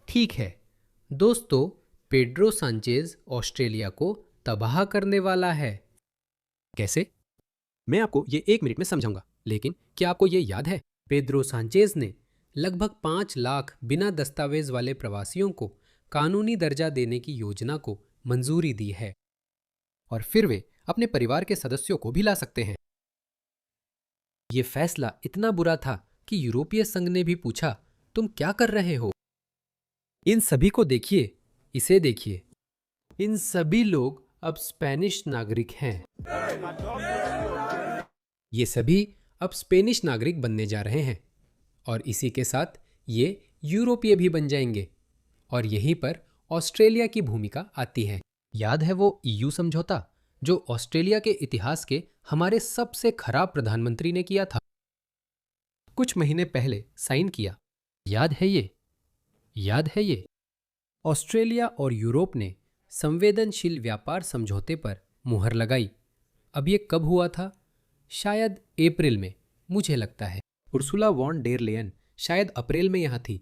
ठीक है दोस्तों, पेड्रो सांचेज ऑस्ट्रेलिया को तबाह करने वाला है। कैसे? मैं आपको ये 1 मिनट में समझाऊंगा, लेकिन क्या आपको ये याद है? पेड्रो सांचेज ने लगभग 5 लाख बिना दस्तावेज वाले प्रवासियों को कानूनी दर्जा देने की योजना को मंजूरी दी है। और फिर वे अपने परिवार के सदस्यों को भी ला सकते हैं। ये फैसला इतना बुरा था कि यूरोपीय संघ ने भी पूछा, तुम क्या कर रहे हो? इन सभी को देखिए, इसे देखिए, इन सभी लोग अब स्पेनिश नागरिक हैं। ये सभी अब स्पेनिश नागरिक बनने जा रहे हैं और इसी के साथ ये यूरोपीय भी बन जाएंगे। और यहीं पर ऑस्ट्रेलिया की भूमिका आती है। याद है वो ईयू समझौता जो ऑस्ट्रेलिया के इतिहास के हमारे सबसे खराब प्रधानमंत्री ने किया था? कुछ महीने पहले साइन किया। याद है ये? याद है ये? ऑस्ट्रेलिया और यूरोप ने संवेदनशील व्यापार समझौते पर मुहर लगाई। अब ये कब हुआ था? शायद अप्रैल में, मुझे लगता है। उर्सुला वॉन डेर लेयन शायद अप्रैल में यहाँ थी।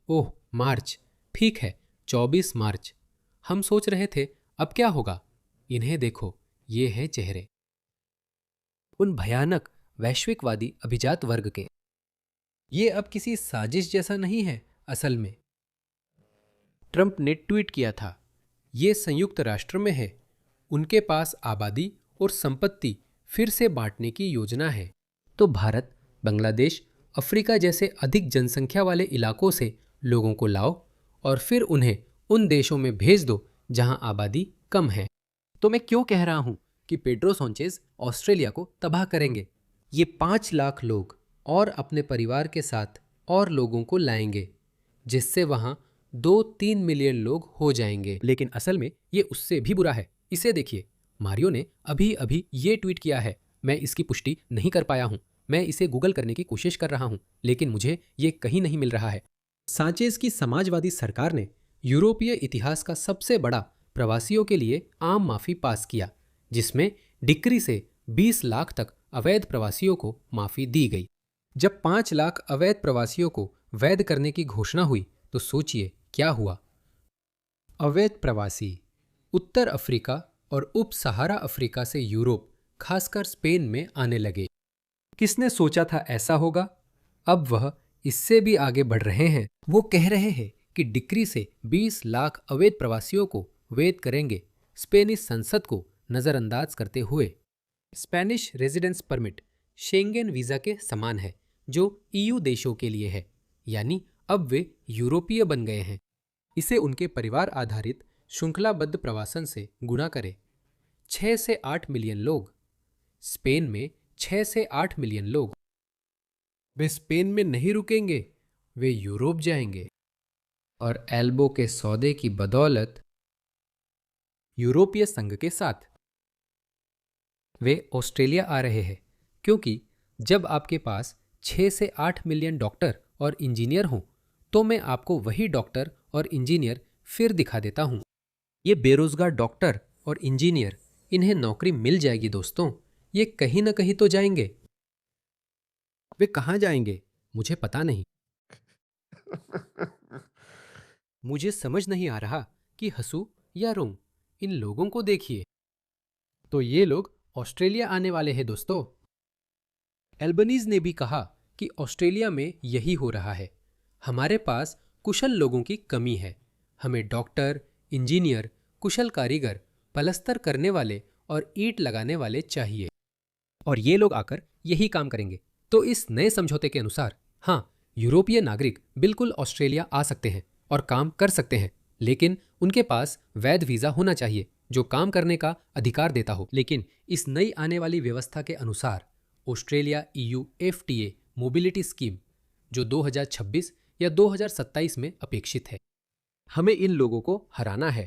ओह, मार्च। ठीक है, 24 मार्च। हम सोच रहे थे अब क्या होगा। इन्हें देखो, ये हैं चेहरे उन भयानक वैश्विकवादी अभिजात वर्ग के। ये अब किसी साजिश जैसा नहीं है। असल में ट्रंप ने ट्वीट किया था, ये संयुक्त राष्ट्र में है। उनके पास आबादी और संपत्ति फिर से बांटने की योजना है। तो भारत, बांग्लादेश, अफ्रीका जैसे अधिक जनसंख्या वाले इलाकों से लोगों को लाओ और फिर उन्हें उन देशों में भेज दो जहां आबादी कम है। तो मैं क्यों कह रहा हूं कि पेड्रो सांचेज ऑस्ट्रेलिया को तबाह करेंगे? ये 5 लाख लोग और अपने परिवार के साथ और लोगों को लाएंगे, जिससे वहां 2-3 मिलियन लोग हो जाएंगे। लेकिन असल में ये उससे भी बुरा है। इसे देखिए, मारियो ने अभी अभी ये ट्वीट किया है। मैं इसकी पुष्टि नहीं कर पाया हूं। मैं इसे गूगल करने की कोशिश कर रहा हूं, लेकिन मुझे ये कहीं नहीं मिल रहा है। सांचेज की समाजवादी सरकार ने यूरोपीय इतिहास का सबसे बड़ा प्रवासियों के लिए आम माफी पास किया, जिसमें डिक्री से 20 लाख तक अवैध प्रवासियों को माफी दी गई। जब 5 लाख अवैध प्रवासियों को वैध करने की घोषणा हुई तो सोचिए क्या हुआ। अवैध प्रवासी उत्तर अफ्रीका और उप सहारा अफ्रीका से यूरोप, खासकर स्पेन में आने लगे। किसने सोचा था ऐसा होगा? अब वह इससे भी आगे बढ़ रहे हैं। वो कह रहे हैं कि डिक्री से 20 लाख अवैध प्रवासियों को वैध करेंगे, स्पेनिश संसद को नजरअंदाज करते हुए। Spanish residence permit Schengen visa के समान है, जो ईयू देशों के लिए है, यानी अब वे यूरोपीय बन गए हैं। इसे उनके परिवार आधारित श्रृंखलाबद्ध प्रवासन से गुणा करें। 6 से 8 मिलियन लोग। स्पेन में 6 से 8 मिलियन लोग। वे स्पेन में नहीं रुकेंगे, वे यूरोप जाएंगे और एल्बो के सौदे की बदौलत यूरोपीय संघ के साथ वे ऑस्ट्रेलिया आ रहे हैं। क्योंकि जब आपके पास 6 से 8 मिलियन डॉक्टर और इंजीनियर हों, तो मैं आपको वही डॉक्टर और इंजीनियर फिर दिखा देता हूं। ये बेरोजगार डॉक्टर और इंजीनियर, इन्हें नौकरी मिल जाएगी दोस्तों। ये कहीं ना कहीं तो जाएंगे। वे कहाँ जाएंगे मुझे पता नहीं। मुझे समझ नहीं आ रहा कि हंसू या रोऊं। इन लोगों को देखिए। तो ये लोग ऑस्ट्रेलिया आने वाले हैं दोस्तों। एल्बनीज ने भी कहा कि ऑस्ट्रेलिया में यही हो रहा है। हमारे पास कुशल लोगों की कमी है। हमें डॉक्टर, इंजीनियर, कुशल कारीगर, पलस्तर करने वाले और ईंट लगाने वाले चाहिए। और ये लोग आकर यही काम करेंगे। तो इस नए समझौते के अनुसार, हाँ, यूरोपीय नागरिक बिल्कुल ऑस्ट्रेलिया आ सकते हैं और काम कर सकते हैं, लेकिन उनके पास वैध वीजा होना चाहिए जो काम करने का अधिकार देता हो। लेकिन इस नई आने वाली व्यवस्था के अनुसार Australia EU FTA mobility scheme, जो 2026 या 2027 में अपेक्षित है, हमें इन लोगों को हराना है।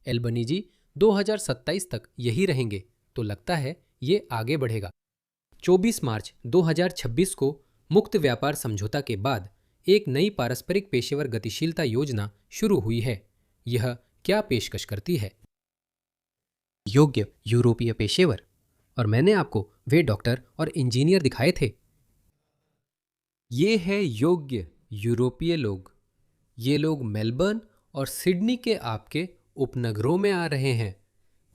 एल्बनीजी 2027 तक यही रहेंगे, तो लगता है ये आगे बढ़ेगा। 24 मार्च 2026 को मुक्त व्यापार समझौता के बाद एक नई पारस्परिक पेशेवर गतिशीलता योजना शुरू हुई है। यह क्या पेशकश करती है? योग्य यूरोपीय पेशेवर। और मैंने आपको वे डॉक्टर और इंजीनियर दिखाए थे। ये है योग्य यूरोपीय लोग। ये लोग मेलबर्न और सिडनी के आपके उपनगरों में आ रहे हैं।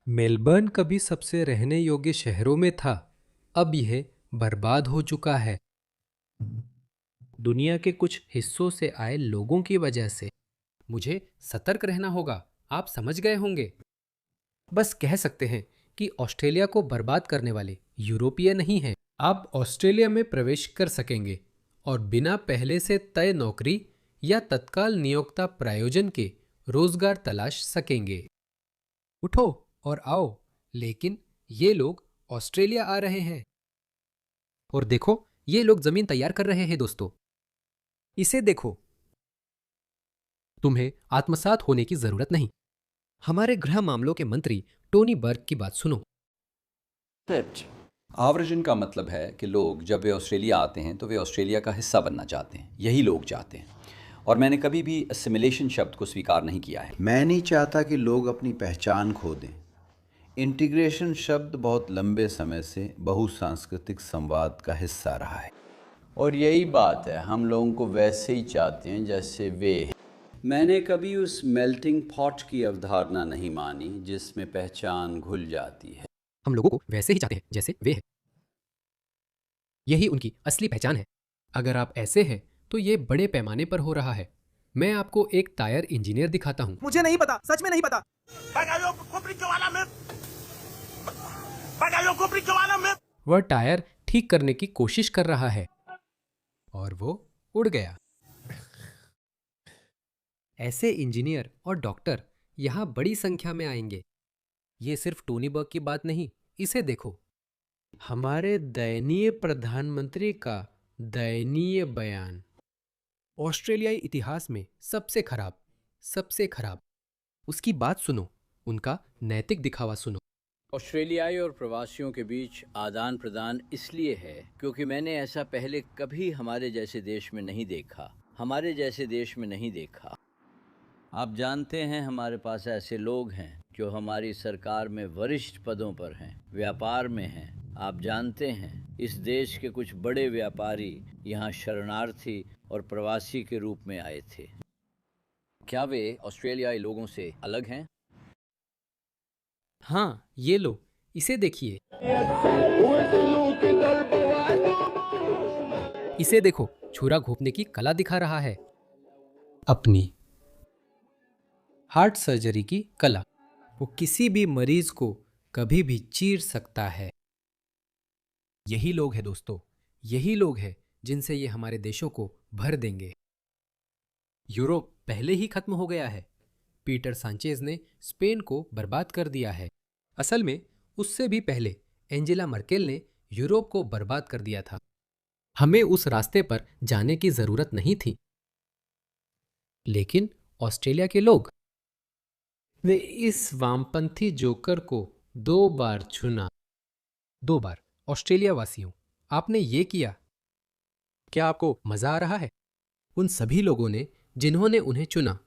मेलबर्न कभी सबसे रहने योग्य शहरों में था, अब यह बर्बाद हो चुका है दुनिया के कुछ हिस्सों से आए लोगों की वजह से। मुझे सतर्क रहना होगा, आप समझ गए होंगे। बस कह सकते हैं कि ऑस्ट्रेलिया को बर्बाद करने वाले यूरोपीय नहीं हैं। आप ऑस्ट्रेलिया में प्रवेश कर सकेंगे और बिना पहले से तय नौकरी या तत्काल नियोक्ता प्रायोजन के रोजगार तलाश सकेंगे। उठो और आओ, लेकिन ये लोग ऑस्ट्रेलिया आ रहे हैं। और देखो, ये लोग जमीन तैयार कर रहे हैं दोस्तों। इसे देखो। तुम्हें आत्मसात होने की जरूरत नहीं। हमारे गृह मामलों के मंत्री टोनी बर्ग की बात सुनो। आवर्जन का मतलब है कि लोग जब वे ऑस्ट्रेलिया आते हैं तो वे ऑस्ट्रेलिया का हिस्सा बनना चाहते हैं। यही लोग चाहते हैं, और मैंने कभी भी असिमिलेशन शब्द को स्वीकार नहीं किया है। मैं नहीं चाहता कि लोग अपनी पहचान खो दें। इंटीग्रेशन शब्द बहुत लंबे समय से बहुसांस्कृतिक संवाद का हिस्सा रहा है, और यही बात है, हम लोगों को वैसे ही चाहते हैं जैसे वे हैं। मैंने कभी उस मेल्टिंग पॉट की अवधारणा नहीं मानी जिसमें पहचान घुल जाती है। हम लोगों को वैसे ही चाहते हैं जैसे वे हैं। यही उनकी असली पहचान है। अगर आप ऐसे हैं तो ये बड़े पैमाने पर हो रहा है। मैं आपको एक टायर इंजीनियर दिखाता हूँ। मुझे नहीं पता, सच में नहीं पता। वह टायर ठीक करने की कोशिश कर रहा है और वो उड़ गया। ऐसे इंजीनियर और डॉक्टर यहाँ बड़ी संख्या में आएंगे। ये सिर्फ टोनी बर्ग की बात नहीं, इसे देखो। हमारे दयनीय प्रधानमंत्री का दयनीय बयान। ऑस्ट्रेलियाई इतिहास में सबसे खराब। उसकी बात सुनो, उनका नैतिक दिखावा सुनो। ऑस्ट्रेलियाई और प्रवासियों के बीच आदान प्रदान इसलिए है क्योंकि मैंने ऐसा पहले कभी हमारे जैसे देश में नहीं देखा। आप जानते हैं, हमारे पास ऐसे लोग हैं जो हमारी सरकार में वरिष्ठ पदों पर हैं, व्यापार में हैं। आप जानते हैं, इस देश के कुछ बड़े व्यापारी यहाँ शरणार्थी और प्रवासी के रूप में आए थे। क्या वे ऑस्ट्रेलियाई लोगों से अलग हैं? हाँ, ये लो, इसे देखिए। इसे देखो, छुरा घोंपने की कला दिखा रहा है। अपनी हार्ट सर्जरी की कला। वो किसी भी मरीज को कभी भी चीर सकता है। यही लोग हैं दोस्तों, यही लोग हैं जिनसे ये हमारे देशों को भर देंगे। यूरोप पहले ही खत्म हो गया है। पीटर सांचेज ने स्पेन को बर्बाद कर दिया है। असल में उससे भी पहले एंजेला मर्केल ने यूरोप को बर्बाद कर दिया था। हमें उस रास्ते पर जाने की जरूरत नहीं थी। लेकिन ऑस्ट्रेलिया के लोग, वे इस वामपंथी जोकर को 2 बार चुना। 2 बार। ऑस्ट्रेलिया वासियों, आपने ये किया। क्या आपको मजा आ रहा है? उन सभी लोगों ने जिन्होंने उन्हें चुना।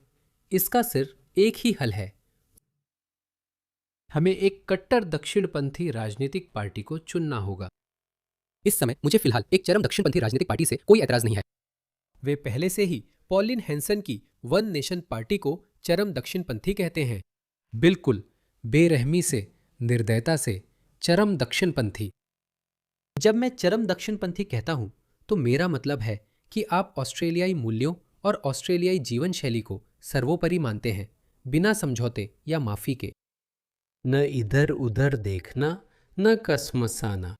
इसका सिर्फ एक ही हल है। हमें एक कट्टर दक्षिणपंथी राजनीतिक पार्टी को चुनना होगा। इस समय मुझे फिलहाल एक चरम दक्षिणपंथी राजनीतिक पार्टी से कोई ऐतराज नहीं है। वे पहले से ही पॉलिन हैंसन की वन नेशन पार्टी को चरम दक्षिणपंथी कहते हैं। बिल्कुल बेरहमी से, निर्दयता से चरम दक्षिणपंथी। जब मैं चरम दक्षिणपंथी कहता हूं तो मेरा मतलब है कि आप ऑस्ट्रेलियाई मूल्यों और ऑस्ट्रेलियाई जीवन शैली को सर्वोपरि मानते हैं, बिना समझौते या माफी के। न इधर उधर देखना, न कसमसाना।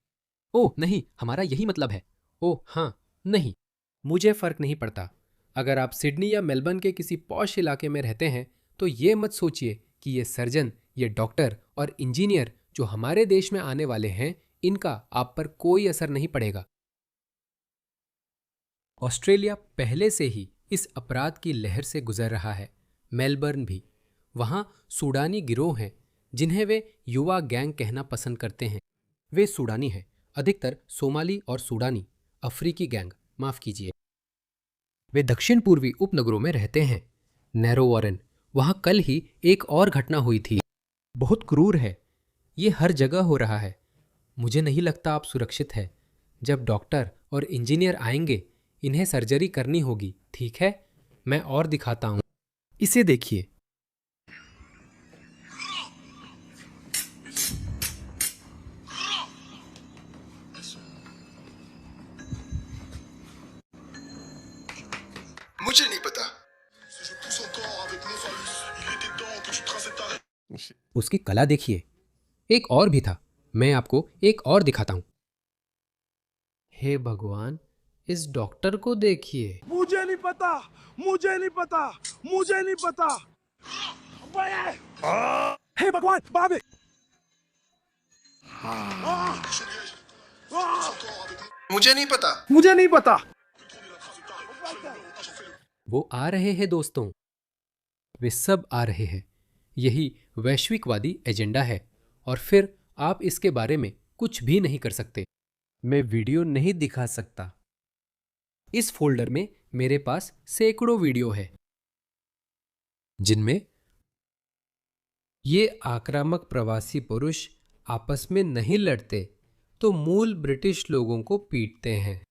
ओह नहीं, हमारा यही मतलब है। ओह हाँ, नहीं, मुझे फर्क नहीं पड़ता। अगर आप सिडनी या मेलबर्न के किसी पॉश इलाके में रहते हैं तो ये मत सोचिए कि ये सर्जन, ये डॉक्टर और इंजीनियर जो हमारे देश में आने वाले हैं, इनका आप पर कोई असर नहीं पड़ेगा। ऑस्ट्रेलिया पहले से ही इस अपराध की लहर से गुजर रहा है। मेलबर्न भी। वहाँ सूडानी गिरोह हैं जिन्हें वे युवा गैंग कहना पसंद करते हैं। वे सूडानी हैं, अधिकतर सोमाली और सूडानी, अफ्रीकी गैंग, माफ कीजिए। वे दक्षिण पूर्वी उपनगरों में रहते हैं। नैरो वॉरेन, वहाँ कल ही एक और घटना हुई थी। बहुत क्रूर है। ये हर जगह हो रहा है। मुझे नहीं लगता आप सुरक्षित है। जब डॉक्टर और इंजीनियर आएंगे, इन्हें सर्जरी करनी होगी, ठीक है? मैं और दिखाता हूं। इसे देखिए। मुझे नहीं पता। उसकी कला देखिए। एक और भी था, मैं आपको एक और दिखाता हूं। हे भगवान, इस डॉक्टर को देखिए। मुझे नहीं पता, मुझे नहीं पता, मुझे नहीं पता। हे भगवान, भागे। मुझे नहीं पता, मुझे नहीं पता। वो आ रहे हैं दोस्तों, वे सब आ रहे हैं। यही वैश्विकवादी एजेंडा है और फिर आप इसके बारे में कुछ भी नहीं कर सकते। मैं वीडियो नहीं दिखा सकता। इस फोल्डर में मेरे पास सैकड़ों वीडियो है जिनमें ये आक्रामक प्रवासी पुरुष आपस में नहीं लड़ते तो मूल ब्रिटिश लोगों को पीटते हैं।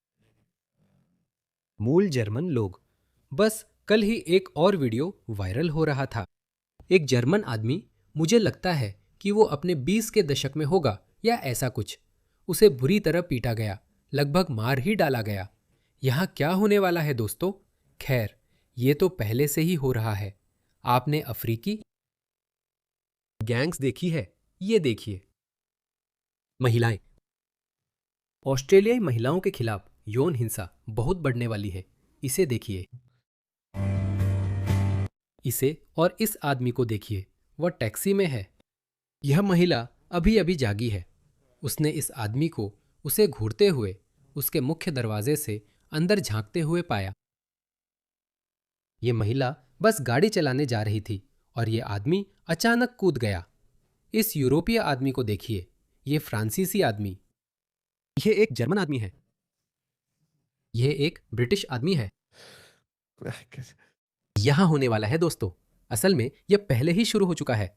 मूल जर्मन लोग। बस कल ही एक और वीडियो वायरल हो रहा था। एक जर्मन आदमी, मुझे लगता है कि वो अपने 20 के दशक में होगा या ऐसा कुछ, उसे बुरी तरह पीटा गया, लगभग मार ही डाला गया। यहाँ क्या होने वाला है दोस्तों? खैर, ये तो पहले से ही हो रहा है। आपने अफ्रीकी गैंग्स देखी है? ये देखिए। महिलाएं। ऑस्ट्रेलियाई महिलाओं के खिलाफ यौन हिंसा बहुत बढ़ने वाली है। इसे देखिए। इसे और इस आदमी को देखिए, वह टैक्सी में है। यह महिला अभी अभी जागी है। उसने इस आदमी को उसे घूरते हुए उसके मुख्य दरवाजे से अंदर झांकते हुए पाया। यह महिला बस गाड़ी चलाने जा रही थी और यह आदमी अचानक कूद गया। इस यूरोपीय आदमी को देखिए, यह फ्रांसीसी आदमी। यह एक जर्मन आदमी है। यह एक ब्रिटिश आदमी है। यहां होने वाला है दोस्तों। असल में यह पहले ही शुरू हो चुका है।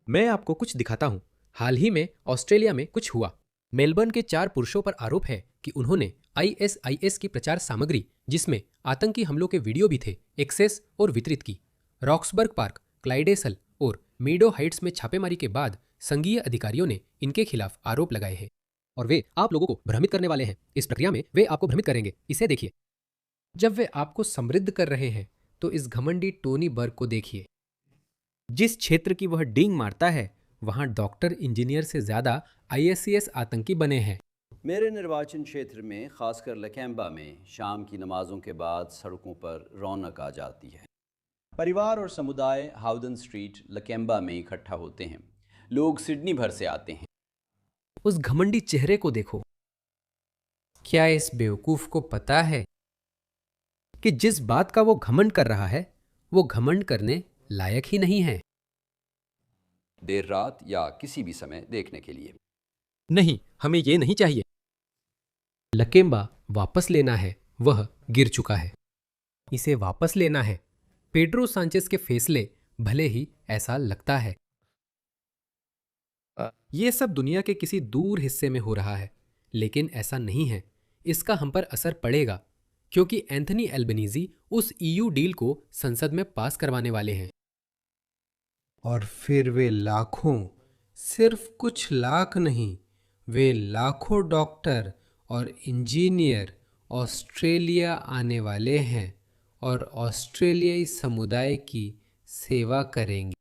मैं आपको कुछ दिखाता हूं। हाल ही में ऑस्ट्रेलिया में कुछ हुआ। मेलबर्न के 4 पुरुषों पर आरोप है कि उन्होंने ISIS की प्रचार सामग्री, जिसमें आतंकी हमलों के वीडियो भी थे, एक्सेस और वितरित की। रॉक्सबर्ग पार्क, क्लाइडेसल और मीडो हाइट्स में छापेमारी के बाद संघीय अधिकारियों ने इनके खिलाफ आरोप लगाए हैं और वे आप लोगों को भ्रमित करने वाले हैं। इस प्रक्रिया में वे आपको भ्रमित करेंगे। इसे देखिए। जब वे आपको समृद्ध कर रहे हैं तो इस घमंडी टोनी बर्ग को देखिए। जिस क्षेत्र की वह डींग मारता है, वहां डॉक्टर इंजीनियर से ज्यादा ISIS आतंकी बने हैं। मेरे निर्वाचन क्षेत्र में, खासकर लकैम्बा में, शाम की नमाजों के बाद सड़कों पर रौनक आ जाती है। परिवार और समुदाय हाउडन स्ट्रीट लकैम्बा में इकट्ठा होते हैं। लोग सिडनी भर से आते हैं। उस घमंडी चेहरे को देखो। क्या इस बेवकूफ को पता है कि जिस बात का वो घमंड कर रहा है, वो घमंड करने लायक ही नहीं है? देर रात या किसी भी समय देखने के लिए। नहीं, हमें ये नहीं चाहिए। लकेम्बा वापस लेना है, वह गिर चुका है। इसे वापस लेना है। पेड्रो सांचेस के फैसले, भले ही ऐसा लगता है। यह सब दुनिया के किसी दूर हिस्से में हो रहा है, लेकिन ऐसा नहीं है। इसका हम पर असर पड़ेगा, क्योंकि एंथनी एल्बनीजी उस EU डील को संसद में पास करवाने वाले हैं। और फिर वे लाखों, सिर्फ कुछ लाख नहीं, वे लाखों डॉक्टर और इंजीनियर ऑस्ट्रेलिया आने वाले हैं और ऑस्ट्रेलियाई समुदाय की सेवा करेंगे।